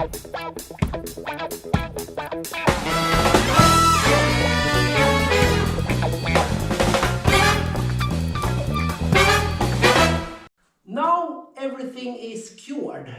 Now everything is cured.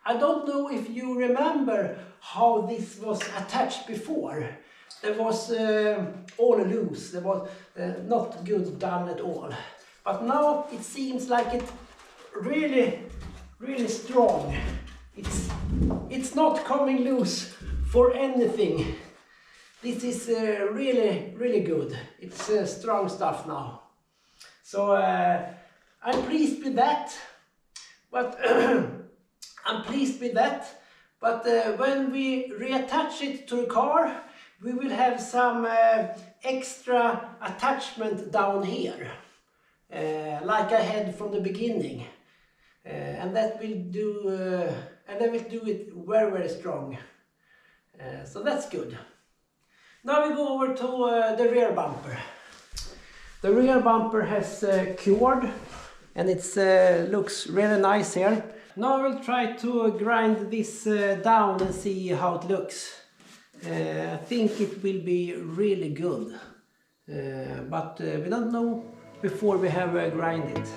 I don't know if you remember how this was attached before. There was all loose, there was not good done at all. But now it seems like it's really strong. It's not coming loose for anything. This is really good. It's strong stuff now. So I'm pleased with that. But when we reattach it to the car, we will have some extra attachment down here, like I had from the beginning, and that will do, and I will do it very strong. So that's good. Now we go over to the rear bumper. The rear bumper has cured, and it looks really nice here. Now I will try to grind this down and see how it looks. I think it will be really good, but we don't know before we have grind it.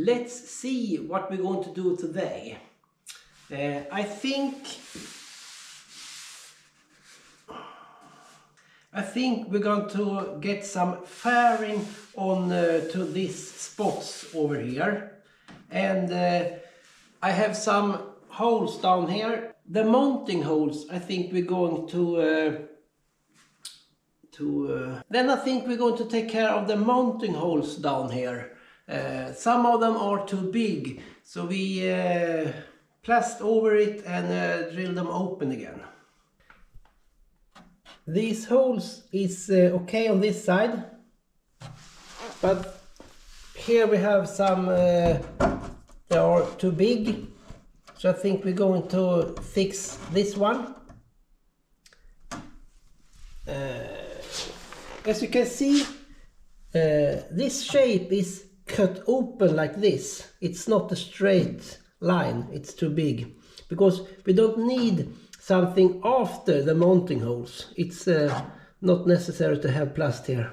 Let's see what we're going to do today. I think we're going to get some fairing on to these spots over here, and I have some holes down here. The mounting holes, I think we're going to then I think we're going to take care of the mounting holes down here. Some of them are too big, so we plast over it and drill them open again. These holes is okay on this side, but here we have some that are too big, so I think we're going to fix this one. As you can see, this shape is cut open like this. It's not a straight line, it's too big, because we don't need something after the mounting holes. It's not necessary to have plast here.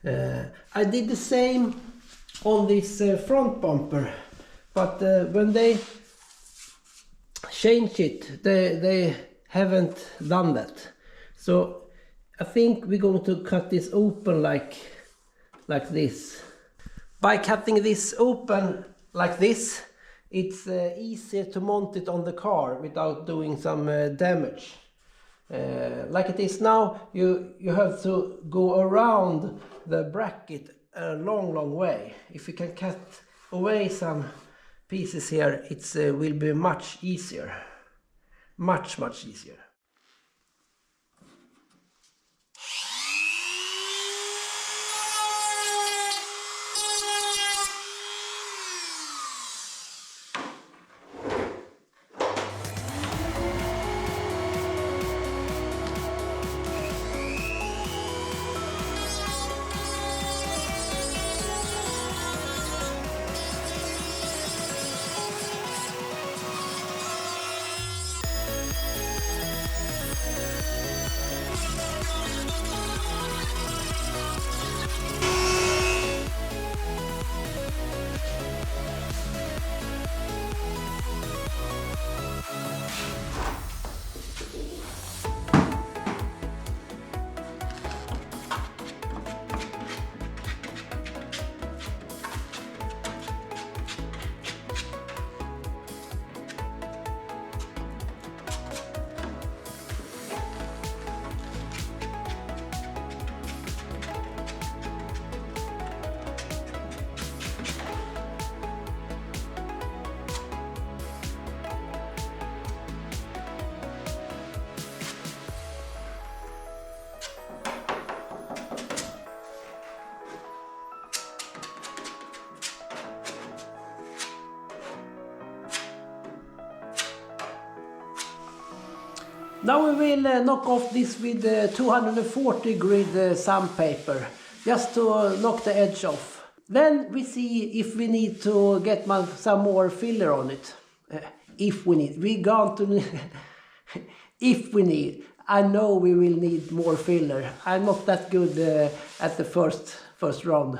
I did the same on this front bumper, but when they change it, they haven't done that. So I think we're going to cut this open like this. By cutting this open like this, it's easier to mount it on the car without doing some damage. Like it is now, you have to go around the bracket a long way. If you can cut away some pieces here, it will be much easier. Much easier. Now we will knock off this with 240 grit sandpaper, just to knock the edge off. Then we see if we need to get some more filler on it. If we need. We going to if we need. I know we will need more filler. I'm not that good at the first round.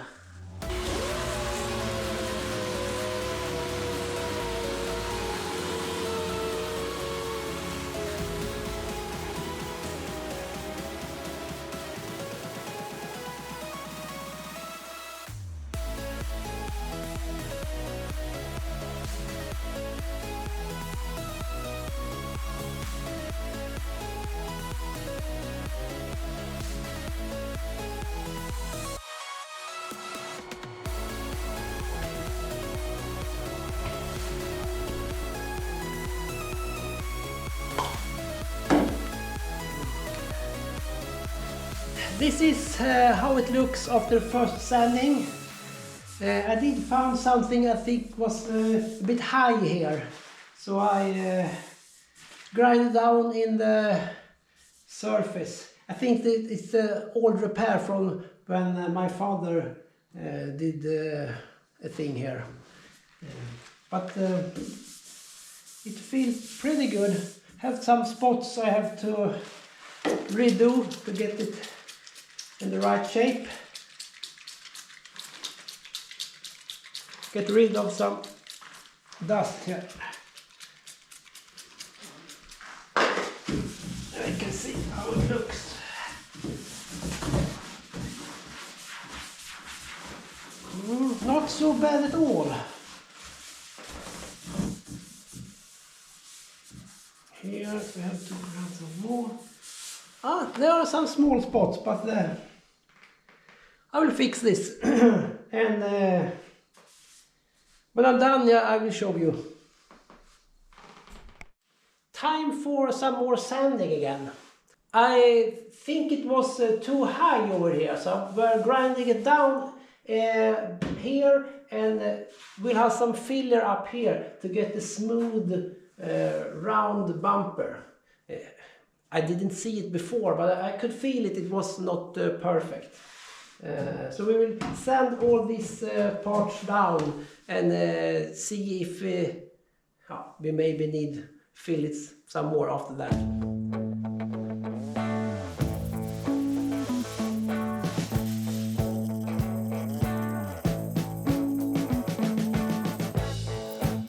This is how it looks after first sanding. I did find something I think was a bit high here, so I grind it down in the surface. I think that it's the old repair from when my father did a thing here. But it feels pretty good. Have some spots I have to redo to get it in the right shape. Get rid of some dust here. Now you can see how it looks. Not so bad at all. Here we have to grab some more. There are some small spots, but I will fix this. And when I'm done, yeah, I will show you. Time for some more sanding again. I think it was too high over here, so we're grinding it down here, and we'll have some filler up here to get the smooth round bumper. I didn't see it before, but I could feel it. It was not perfect. So we will sand all these parts down and see if we maybe need fillets some more after that.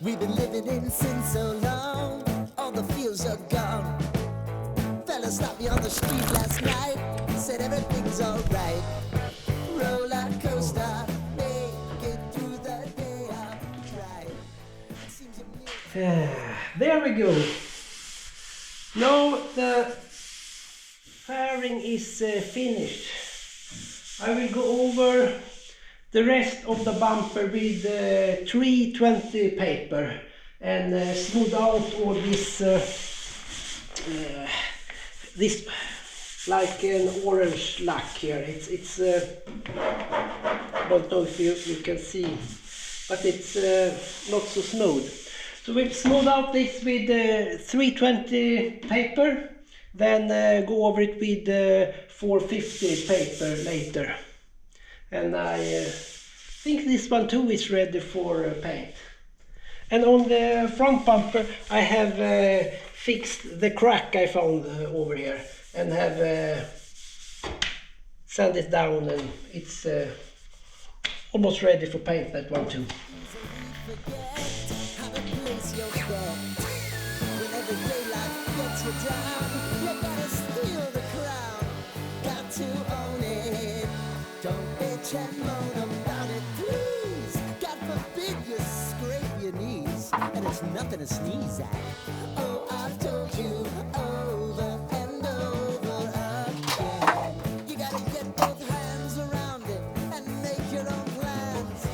We've been living in sin so long, all the fields are gone. Fella stopped me on the street last night, said everything's alright. Roller coaster, make it through the day I've tried. There we go. Now the fairing is finished. I will go over the rest of the bumper with 320 paper and smooth out all this this like an orange lack here. It's I don't know if you can see, but it's not so smooth. So we've smoothed out this with 320 paper, then go over it with 450 paper later. And I think this one too is ready for paint. And on the front bumper I have fixed the crack I found over here and have sand it down, and it's almost ready for paint, that one too. And it's nothing to sneeze at. Oh, I've told you over and over again. You gotta get both hands around it and make your own plans.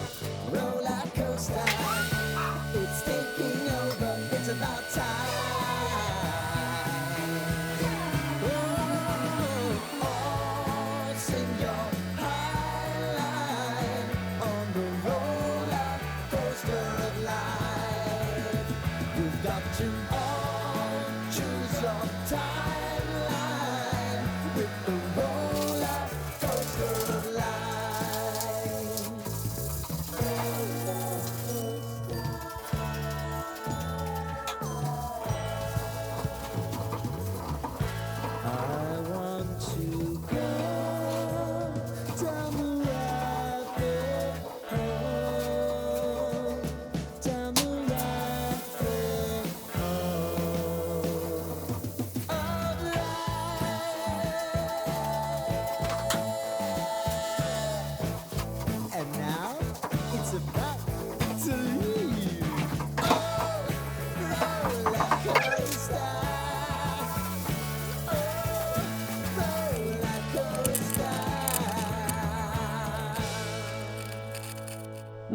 Roller coaster, it's taking over. It's about time. Oh, sing your high line on the roller coaster of life. You've got to all choose your time.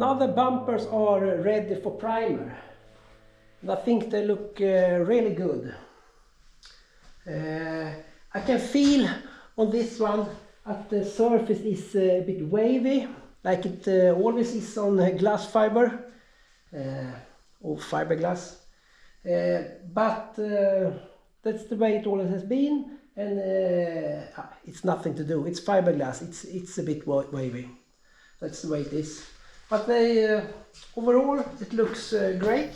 Now the bumpers are ready for primer. And I think they look really good. I can feel on this one that the surface is a bit wavy, like it always is on glass fiber or fiberglass. But that's the way it always has been, and it's nothing to do. It's fiberglass. It's a bit wavy. That's the way it is. But overall, it looks great.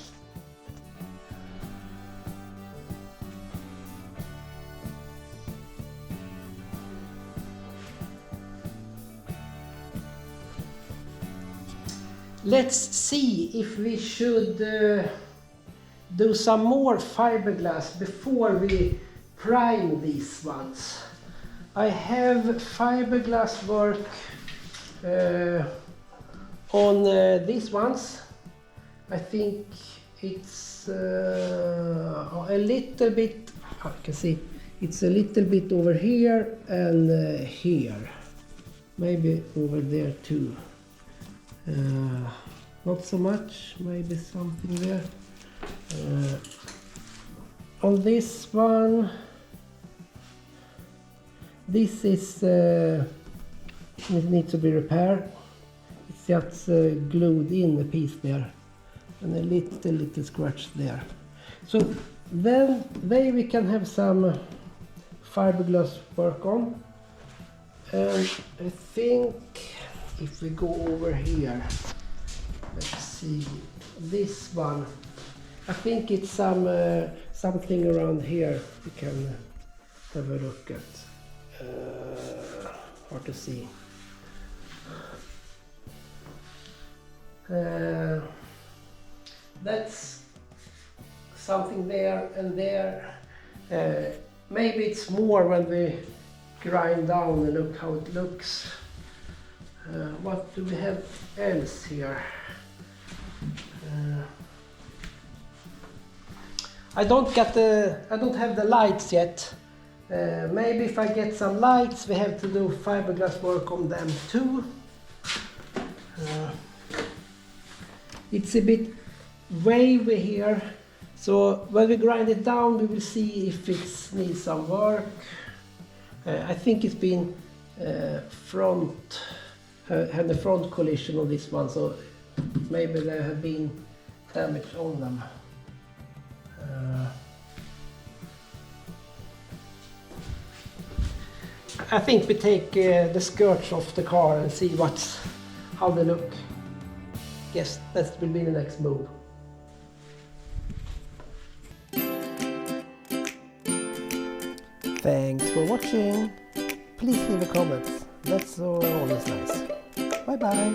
Let's see if we should do some more fiberglass before we prime these ones. I have fiberglass work on these ones. I think it's a little bit, you can see, it's a little bit over here and here. Maybe over there too. Not so much, maybe something there. On this one, this is it needs to be repaired. It's just glued in a piece there, and a little scratch there. So then we can have some fiberglass work on, and I think if we go over here, let's see, this one, I think it's something around here we can have a look at. Hard to see. That's something there and there. Maybe it's more when we grind down and look how it looks. What do we have else here? I don't have the lights yet. Maybe if I get some lights, we have to do fiberglass work on them too. It's a bit wavy here, so when we grind it down, we will see if it needs some work. I think it's been had the front collision on this one, so maybe there have been damage on them. I think we take the skirts off the car and see how they look. Yes, that will be the next move. Thanks for watching. Please leave a comment. That's always nice. Bye bye.